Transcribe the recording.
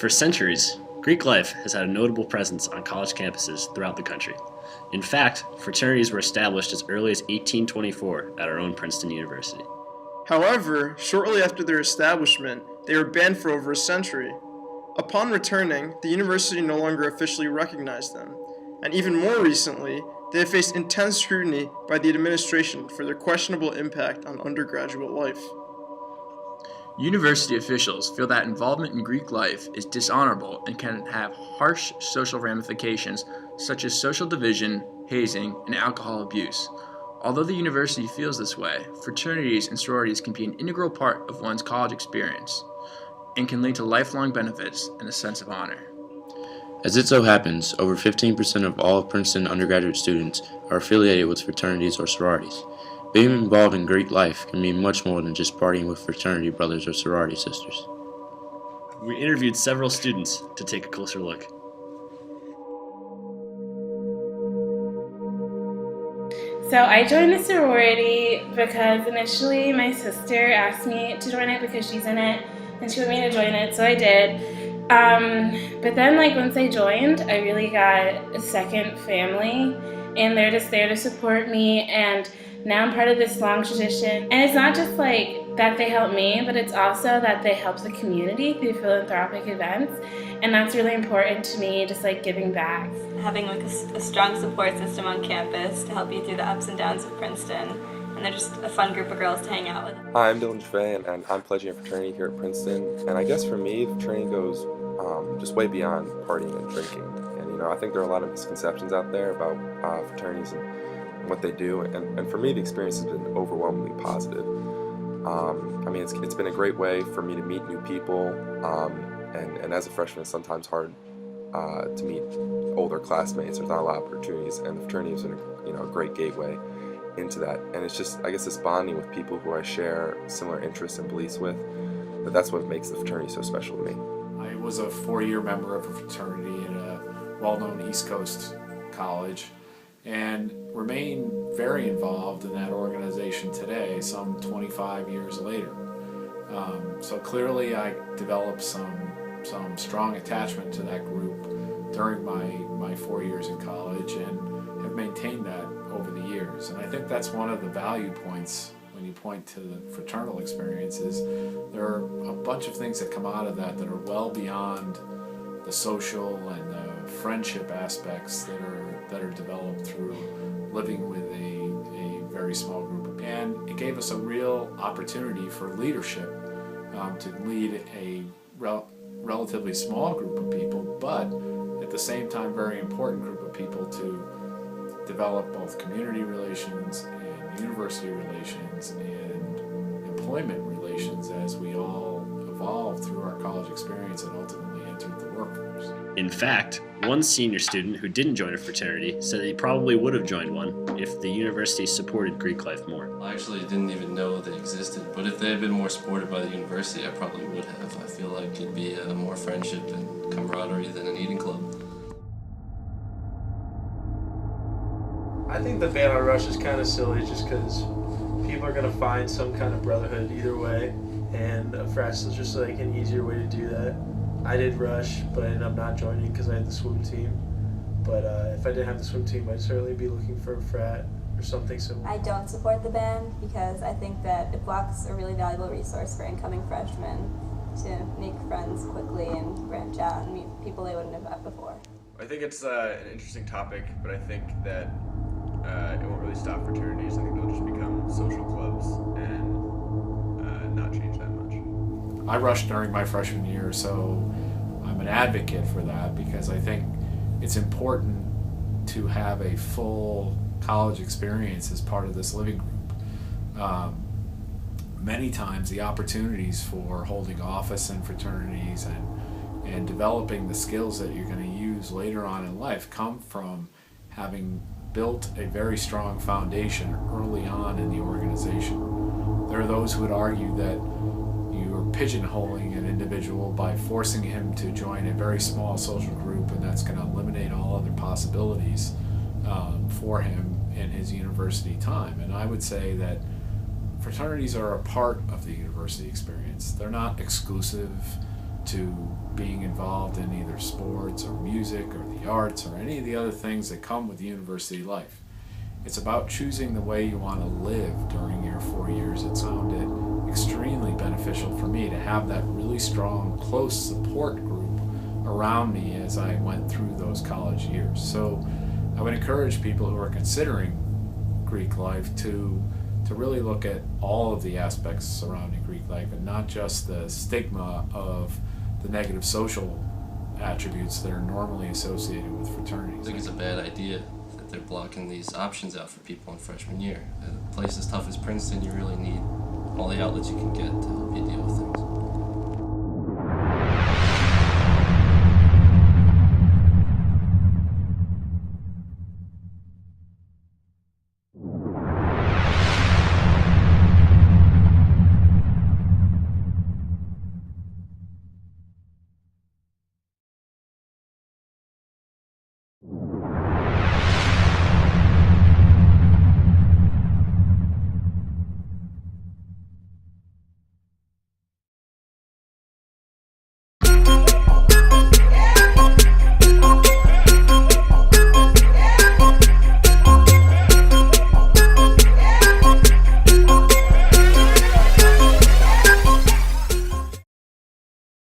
For centuries, Greek life has had a notable presence on college campuses throughout the country. In fact, fraternities were established as early as 1824 at our own Princeton University. However, shortly after their establishment, they were banned for over a century. Upon returning, the university no longer officially recognized them, and even more recently, they have faced intense scrutiny by the administration for their questionable impact on undergraduate life. University officials feel that involvement in Greek life is dishonorable and can have harsh social ramifications such as social division, hazing, and alcohol abuse. Although the university feels this way, fraternities and sororities can be an integral part of one's college experience and can lead to lifelong benefits and a sense of honor. As it so happens, over 15% of all of Princeton undergraduate students are affiliated with fraternities or sororities. Being involved in Greek life can mean much more than just partying with fraternity brothers or sorority sisters. We interviewed several students to take a closer look. So I joined the sorority because initially my sister asked me to join it because she's in it, and she wanted me to join it, so I did. But then once I joined, I really got a second family, and they're just there to support me, and now I'm part of this long tradition. And it's not just that they help me, but it's also that they help the community through philanthropic events. And that's really important to me, just giving back. Having a strong support system on campus to help you through the ups and downs of Princeton. And they're just a fun group of girls to hang out with. Hi, I'm Dylan Jaffe, and I'm pledging a fraternity here at Princeton. And I guess for me, the fraternity goes just way beyond partying and drinking. And I think there are a lot of misconceptions out there about fraternities and what they do, and for me the experience has been overwhelmingly positive. It's been a great way for me to meet new people, and as a freshman it's sometimes hard to meet older classmates. There's not a lot of opportunities, and the fraternity has been a great gateway into that. And it's just, I guess, this bonding with people who I share similar interests and beliefs with, that's what makes the fraternity so special to me. I was a 4-year member of a fraternity in a well-known East Coast college, and remain very involved in that organization today, some 25 years later. So clearly I developed some strong attachment to that group during my 4 years in college, and have maintained that over the years. And I think that's one of the value points when you point to the fraternal experiences. There are a bunch of things that come out of that are well beyond the social and the friendship aspects that are developed through living with a very small group of people. And it gave us a real opportunity for leadership, to lead a relatively small group of people, but at the same time very important group of people to develop both community relations and university relations and employment relations as we all evolved through our college experience and ultimately entered the workforce. In fact, one senior student who didn't join a fraternity said that he probably would have joined one if the university supported Greek life more. I actually didn't even know they existed, but if they had been more supported by the university, I probably would have. I feel like it'd be more friendship and camaraderie than an eating club. I think the ban on Rush is kind of silly just because people are going to find some kind of brotherhood either way, and a frat is just an easier way to do that. I did Rush, but I ended up not joining because I had the swim team. But if I didn't have the swim team, I'd certainly be looking for a frat or something similar. I don't support the ban because I think that it blocks a really valuable resource for incoming freshmen to make friends quickly and branch out and meet people they wouldn't have met before. I think it's an interesting topic, but I think that it won't really stop fraternities. I think they'll just become social clubs and not change that much. I rushed during my freshman year, so I'm an advocate for that because I think it's important to have a full college experience as part of this living group. Many times the opportunities for holding office in fraternities and developing the skills that you're going to use later on in life come from having built a very strong foundation early on in the organization. There are those who would argue that you're pigeonholing an individual by forcing him to join a very small social group, and that's going to eliminate all other possibilities for him in his university time. And I would say that fraternities are a part of the university experience. They're not exclusive. to being involved in either sports or music or the arts or any of the other things that come with university life. It's about choosing the way you want to live during your 4 years. It sounded extremely beneficial for me to have that really strong, close support group around me as I went through those college years. So I would encourage people who are considering Greek life to really look at all of the aspects surrounding Greek life and not just the stigma of the negative social attributes that are normally associated with fraternities. I think it's a bad idea that they're blocking these options out for people in freshman year. At a place as tough as Princeton, you really need all the outlets you can get to help you deal with things.